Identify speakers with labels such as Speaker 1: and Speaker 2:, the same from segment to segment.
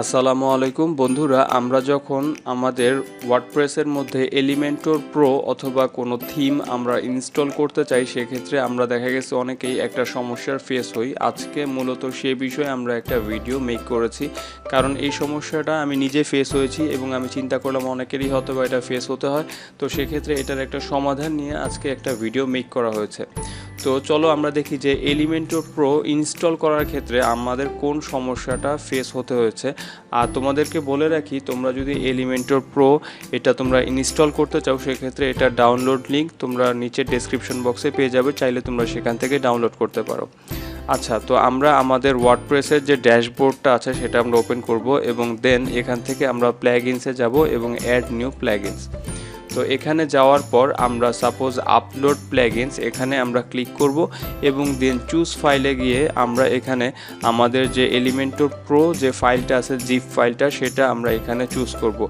Speaker 1: আসসালামু আলাইকুম বন্ধুরা, আমরা যখন আমাদের ওয়ার্ডপ্রেসের মধ্যে এলিমেন্টর প্রো অথবা কোনো থিম আমরা ইনস্টল করতে চাই, সেক্ষেত্রে আমরা দেখা গেছে অনেকেই একটা সমস্যার ফেস হই। আজকে মূলত সে বিষয়ে আমরা একটা ভিডিও মেক করেছি, কারণ এই সমস্যাটা আমি নিজে ফেস হয়েছি এবং আমি চিন্তা করলাম অনেকেরই হয়তো বা এটা ফেস হতে হয়। তো সেক্ষেত্রে এটার একটা সমাধান নিয়ে আজকে একটা ভিডিও মেক করা হয়েছে। তো চলো আমরা দেখি যে এলিমেন্টর প্রো ইনস্টল করার ক্ষেত্রে আমাদের কোন সমস্যাটা ফেস হতে হয়েছে। আর তোমাদেরকে বলে রাখি, তোমরা যদি এলিমেন্টর প্রো এটা তোমরা ইনস্টল করতে চাও, সেক্ষেত্রে এটা ডাউনলোড লিঙ্ক তোমরা নিচে ডেসক্রিপশন বক্সে পেয়ে যাবে, চাইলে তোমরা সেখান থেকে ডাউনলোড করতে পারো। আচ্ছা, তো আমরা আমাদের ওয়ার্ডপ্রেসের যে ড্যাশবোর্ডটা আছে সেটা আমরা ওপেন করব এবং দেন এখান থেকে আমরা প্ল্যাগইনসে যাব এবং অ্যাড নিউ প্ল্যাগইনস। তো এখানে যাওয়ার পর আমরা সাপোজ আপলোড প্ল্যাগইনস এখানে আমরা ক্লিক করব এবং দেন চুজ ফাইলে গিয়ে আমরা এখানে আমাদের যে এলিমেন্টর প্রো যে ফাইলটা আছে, জিপ ফাইলটা, সেটা আমরা এখানে চুজ করব।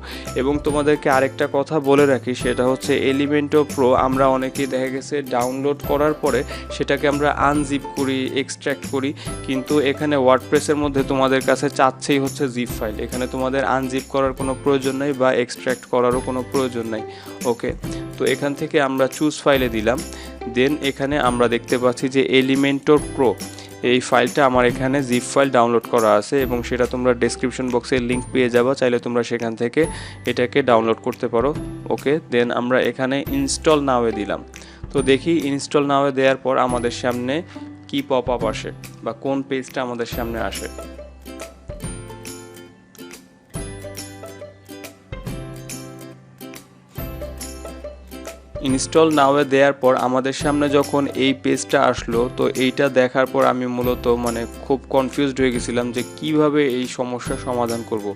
Speaker 1: এবং তোমাদেরকে আরেকটা কথা বলে রাখি, সেটা হচ্ছে এলিমেন্টর প্রো আমরা অনেকেই দেখা গেছে ডাউনলোড করার পরে সেটাকে আমরা আনজিপ করি, এক্সট্র্যাক্ট করি, কিন্তু এখানে ওয়ার্ডপ্রেসের মধ্যে তোমাদের কাছে চাচ্ছেই হচ্ছে জিপ ফাইল। এখানে তোমাদের আনজিপ করার কোনো প্রয়োজন নেই বা এক্সট্র্যাক্ট করারও কোনো প্রয়োজন নেই। ওকে, তো এখান থেকে আমরা চুজ ফাইলে দিলাম। দেন এখানে আমরা দেখতে পাচ্ছি যে এলিমেন্টর প্রো এই ফাইলটা আমার এখানে জিপ ফাইল ডাউনলোড করা আছে এবং সেটা তোমরা ডেসক্রিপশন বক্সে লিঙ্ক পেয়ে যাবে, চাইলে তোমরা সেখান থেকে এটাকে ডাউনলোড করতে পারো। ওকে, দেন আমরা এখানে ইনস্টল নাওয়ে দিলাম। তো দেখি ইনস্টল নাওয়ে দেওয়ার পর আমাদের সামনে কি পপ আপ আসে বা কোন পেজটা আমাদের সামনে আসে। ইনস্টল নাওয়ে দেওয়ার পর আমাদের সামনে যখন এই পেজটা আসলো, তো এইটা দেখার পর আমি মূলত খুব কনফিউজড হয়ে গেছিলাম যে কিভাবে এই সমস্যার সমাধান করব।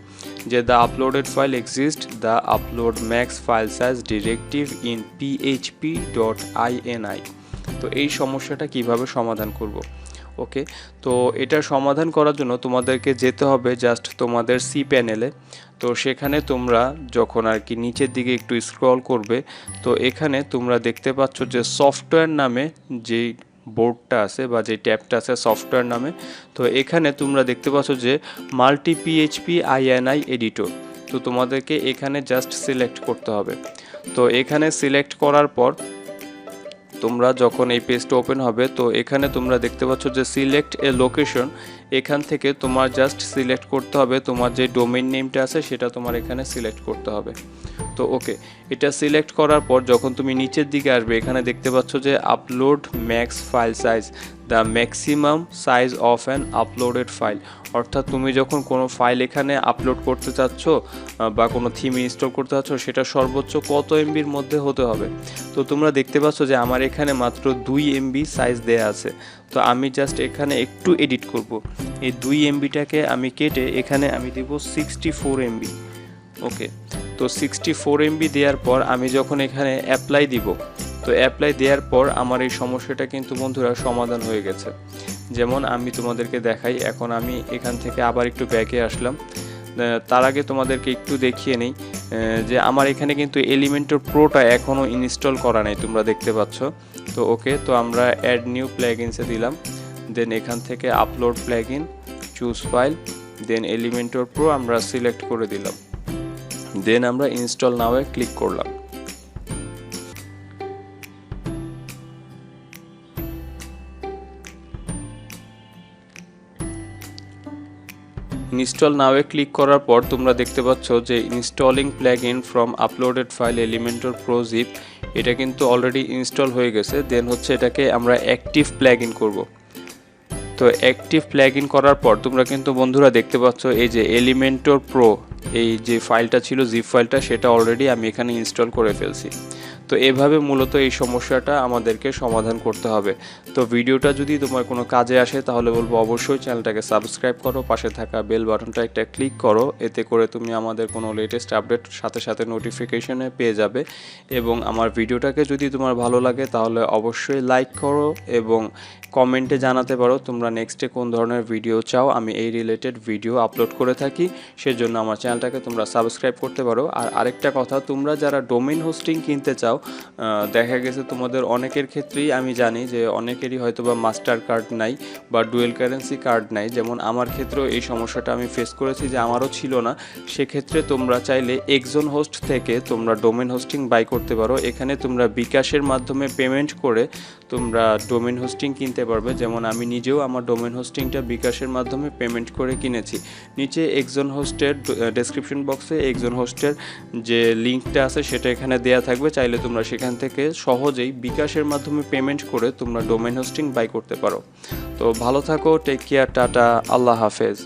Speaker 1: যে the uploaded file exist, the upload max file size directive in php.ini। তো এই সমস্যাটা কিভাবে সমাধান করব। ওকে, তো এটার সমাধান করার জন্য তোমাদেরকে যেতে হবে জাস্ট তোমাদের সি প্যানেলে। তো সেখানে তোমরা যখন আর কি নিচের দিকে একটু স্ক্রল করবে, তো এখানে তোমরা দেখতে পাচ্ছ যে সফটওয়্যার নামে যেই বোর্ডটা আছে বা যে ট্যাবটা আছে সফটওয়্যার নামে, তো এখানে তোমরা দেখতে পাচ্ছ যে মাল্টি php.ini এডিটর। তো তোমাদেরকে এখানে জাস্ট সিলেক্ট করতে হবে। তো এখানে সিলেক্ট করার পর তোমরা যখন এই পেজটা ওপেন হবে, তো এখানে তোমরা দেখতে পাচ্ছ যে সিলেক্ট এ লোকেশন, এখান থেকে তোমার জাস্ট সিলেক্ট করতে হবে তোমার যে ডোমেইন নেমটা আছে সেটা তোমার এখানে সিলেক্ট করতে হবে। তো ওকে, এটা সিলেক্ট করার পর যখন তুমি নিচের দিকে আসবে, এখানে দেখতে পাচ্ছ যে upload max file size, the maximum size of an uploaded file. অর্থাৎ তুমি যখন কোনো ফাইল এখানে আপলোড করতে চাচ্ছ বা কোনো থিম ইনস্টল করতে চাচ্ছ, সেটা সর্বোচ্চ কত এমবির মধ্যে হতে হবে। তো তোমরা দেখতে পাচ্ছ যে আমার এখানে মাত্র 2 এমবি সাইজ দেয়া আছে। তো আমি জাস্ট এখানে একটু এডিট করব। এই 2 এমবিটাকে আমি কেটে এখানে আমি দেব 64 এমবি। ওকে, তো 64 এমবি দেওয়ার পর আমি যখন এখানে অ্যাপ্লাই দিব, তো অ্যাপ্লাই দেওয়ার পর আমার এই সমস্যাটা কিন্তু বন্ধুরা সমাধান হয়ে গেছে। যেমন আমি তোমাদেরকে দেখাই, এখন আমি এখান থেকে আবার একটু ব্যাকে আসলাম। তার আগে তোমাদেরকে একটু দেখিয়ে নিই যে আমার এখানে কিন্তু এলিমেন্টর প্রোটা এখনও ইনস্টল করা নেই, তোমরা দেখতে পাচ্ছ। তো ওকে, তো আমরা অ্যাড নিউ প্ল্যাগইনসে দিলাম। দেন এখান থেকে upload plugin, choose file, then Elementor pro আমরা সিলেক্ট করে দিলাম। দেন আমরা ইনস্টল নাওয়ে ক্লিক করলাম। ইনস্টল নাওয়ে ক্লিক করার পর তোমরা দেখতে পাচ্ছ যে installing plugin from uploaded file Elementor pro zip, এটা কিন্তু অলরেডি ইনস্টল হয়ে গেছে। দেন হচ্ছে এটাকে আমরা অ্যাক্টিভ প্ল্যাগইন করব। তো অ্যাক্টিভ প্ল্যাগইন করার পর তোমরা কিন্তু বন্ধুরা দেখতে পাচ্ছ এই যে এলিমেন্টর প্রো এই যে ফাইলটা ছিল, জিপ ফাইলটা, সেটা অলরেডি আমি এখানে ইনস্টল করে ফেলছি। তো এভাবে মূলত এই সমস্যাটা আমাদেরকে সমাধান করতে হবে। তো ভিডিওটা যদি তোমার কোনো কাজে আসে তাহলে বলবো অবশ্যই চ্যানেলটাকে সাবস্ক্রাইব করো, পাশে থাকা বেল বাটনটা একটা ক্লিক করো, এতে করে তুমি আমাদের কোনো লেটেস্ট আপডেট সাথে সাথে নোটিফিকেশনে পেয়ে যাবে। এবং আমার ভিডিওটাকে যদি তোমার ভালো লাগে তাহলে অবশ্যই লাইক করো এবং কমেন্টে জানাতে পারো তোমরা নেক্সটে কোন ধরনের ভিডিও চাও আমি এই রিলেটেড ভিডিও আপলোড করে থাকি, সেজন্য আমার চ্যানেলটাকে তোমরা সাবস্ক্রাইব করতে পারো। আর আরেকটা কথা, তোমরা যারা ডোমেইন হোস্টিং কিনতে চাও দেখা গেছে তোমাদের অনেকের ক্ষেত্রেই আমি জানি যে অনেকেরই হয়তো বা মাস্টার কার্ড নাই বা ডুয়েল কারেন্সি কার্ড নাই, যেমন আমার ক্ষেত্রেও এই সমস্যাটা আমি ফেস করেছি যে আমারও ছিল না। সেক্ষেত্রে তোমরা চাইলে একজন হোস্ট থেকে তোমরা ডোমেন হোস্টিং বাই করতে পারো। এখানে তোমরা বিকাশের মাধ্যমে পেমেন্ট করে তোমরা ডোমেন হোস্টিং কিনতে পারবে। যেমন আমি নিজেও আমার ডোমেন হোস্টিংটা বিকাশের মাধ্যমে পেমেন্ট করে কিনেছি। নিচে একজন হোস্টের ডেসক্রিপশন বক্সে একজন হোস্টের যে লিঙ্কটা আছে সেটা এখানে দেয়া থাকবে, চাইলে তোমরা সেখান থেকে সহজেই বিকাশের মাধ্যমে পেমেন্ট করে তোমরা ডোমেন হোস্টিং বাই করতে পারো। তো ভালো থাকো, টেক কেয়ার, টাটা, আল্লাহ হাফেজ।